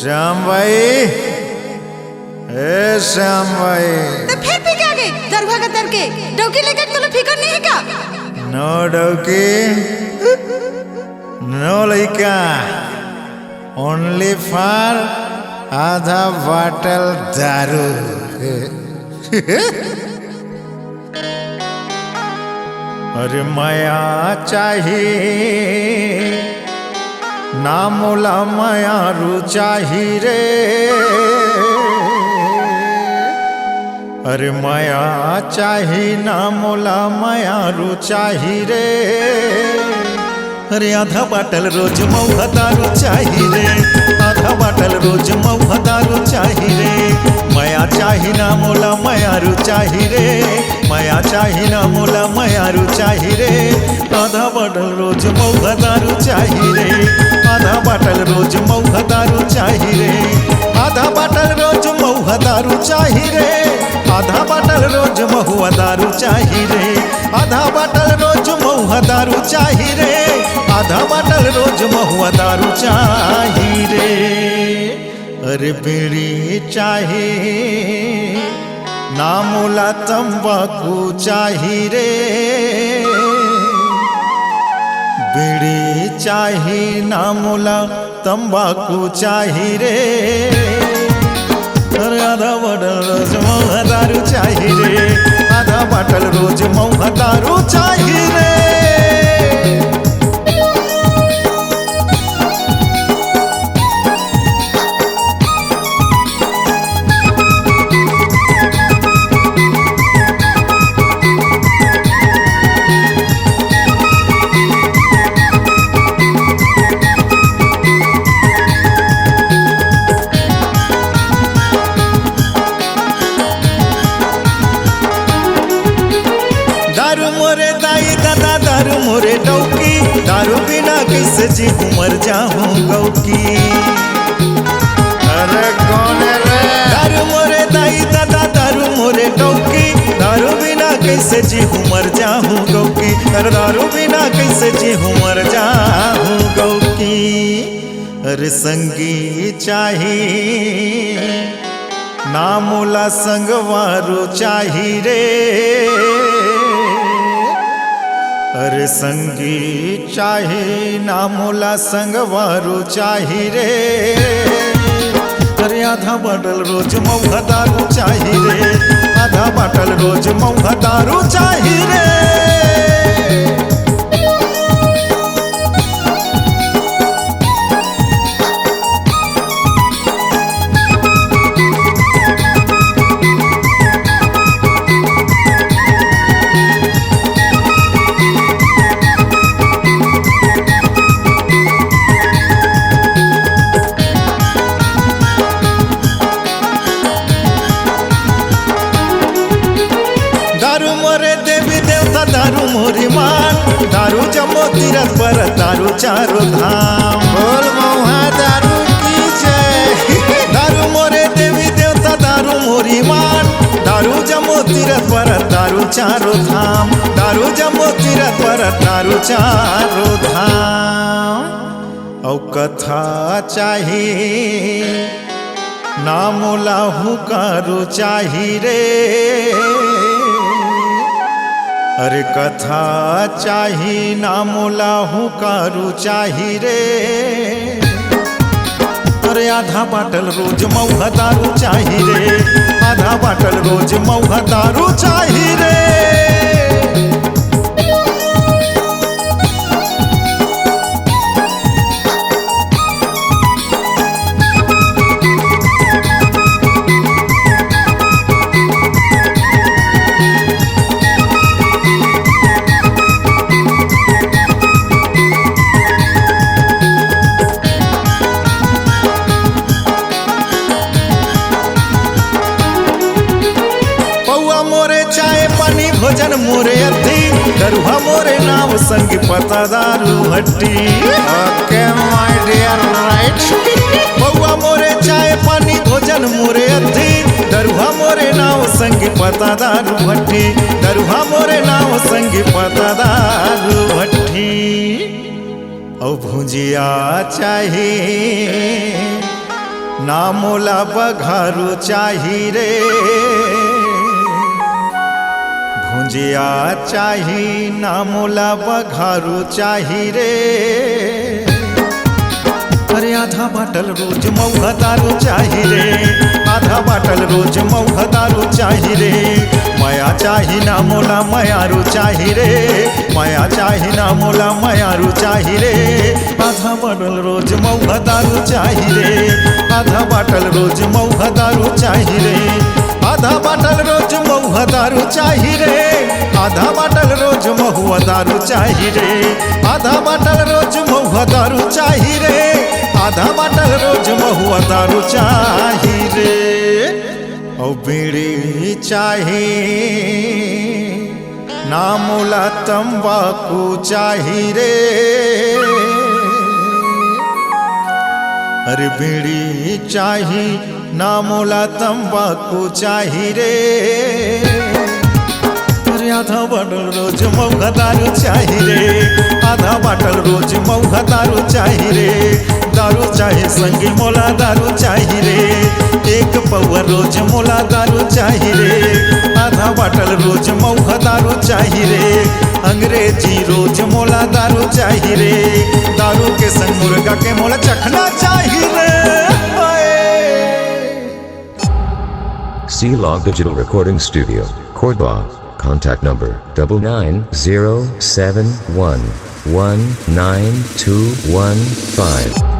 श्याम भाई, ए श्याम भाई। तो फिर पी के आ गई दरवा का दर के डौकी लेकर तुम फिकर नहीं है क्या? नो डौकी, नो लइका, ओनली फॉर आधा बॉटल दारू। अरे माया चाहिए ना मोला माया रू चाहिए रे। अरे माया चाहिए ना मोला माया रू चाहिए रे। अरे आधा बाटल रोज मऊहा दारू चाहिए रे, आधा बाटल रोज मऊहा दारू चाहिए रे। माया चाहिए ना मोला माया रू चाहिए रे, माया चाहिए ना मोला माया रू चाहिए रे। आधा बाटल रोज मऊहा दारू चाहिए रे, आधा बाटल रोज मऊहा दारू चाहिए रे। आधा बाटल रोज मऊहा दारू चाहिए रे, आधा बाटल रोज महुआ दारू चाहिए रे। आधा बाटल रोज महुआ दारू चाहिए रे, आधा बाटल रोज महुआ दारू चाहिए रे। अरे बीड़ी चाहिए ना मोला तंबाकू चाहिए रे। बीड़ी चाहिए ना मोला तंबाकू चाहिए रे। अरे आधा बाटल रोज महुआ दारू चाहिए रे, आधा बाटल रोज महुआ दारू चाहिए रे। दारू मोरे दाई दादा दारू मोरे डौकी, दारू बिना कैसे जी मर जाऊं गौकी। अरे कौन है रे? दारू मोरे दाई दादा दारू मोरे डौकी, दारू बिना कैसे जी मर जाऊं गौकी। अरे दारू बिना कैसे जी मर जाऊं गौकी। अरे संगी चाहिए ना मोला संगवारू चाहिए रे। अरे संगी चाहिए ना मोला संगवारू चाहिए रे। अरे आधा बाटल रोज मऊहा दारू चाहिए रे, आधा बाटल रोज मऊहा दारू चाहिए रे। दारू मोरे देवी देवता दारू मोरी मान, दारू जमो तीरथ पर दारू चारों धाम। बोल मऊहा दारू की जय। दारू मोरे देवी देवता दारू मोरी मान, दारू जमो तीरथ पर दारू चारों धाम। दारू जमो तीरथ पर दारू चारों धाम। औ कथा चाहिए ना मोला हुकारू चाहिए रे। अरे कथा चाहिए ना मोला हुकारू चाहिए रे। अरे आधा बाटल रोज मऊहा दारू चाहिए रे, आधा बाटल रोज मऊहा दारू चाहिए रे। भोजन मोरे अथी दरुहा मोरे नाव संग पता दारू भट्टी। ओके माय डियर राइट। बउआ मोरे चाय पानी भोजन मोरे अथी दरुहा मोरे नाव संग पता दारू भट्टी। दरुहा मोरे नाव संग पता दारू भट्टी। औ भुजिया चाहिए ना मोला बघारू चाही रे, भुंजिया चाही ना मोला बघारू चाही रे। अरे आधा बाटल रोज मऊहा दारू चाही रे, आधा बाटल रोज मऊहा दारू चाही रे। माया चाही ना मोला मयारू चाही रे, माया चाही ना मोला मयारू चाही रे। आधा बाटल रोज मऊहा दारू चाही रे, आधा बाटल रोज मऊहा दारू चाही रे। आधा बाटल रोज मऊहा दारू चाही रे, आधा बाटल रोज महुआ दारू चाही रे। आधा बाटल रोज महुआ दारू चाही रे, आधा बाटल रोज महुआ दारू चाही रे। औ बीड़ी चाही ना मोला तंबाकू चाही रे। अरे बीड़ी चाही ना मोला तंबाकू चाही रे। अरे आधा बाटल रोज मऊहा दारू चाही रे, आधा बाटल रोज मऊहा दारू चाही रे। दारू चाहे संगी मोला दारू चाही रे, एक पौवा रोज मोला दारू चाही रे। आधा बाटल रोज मऊहा दारू चाही रे, अंग्रेजी रोज मोला दारू चाही रे। दारू के संग मुर्गा के मोला चखना चाही रे। C-Log Digital Recording Studio, Cordoba. Contact number 9907119215.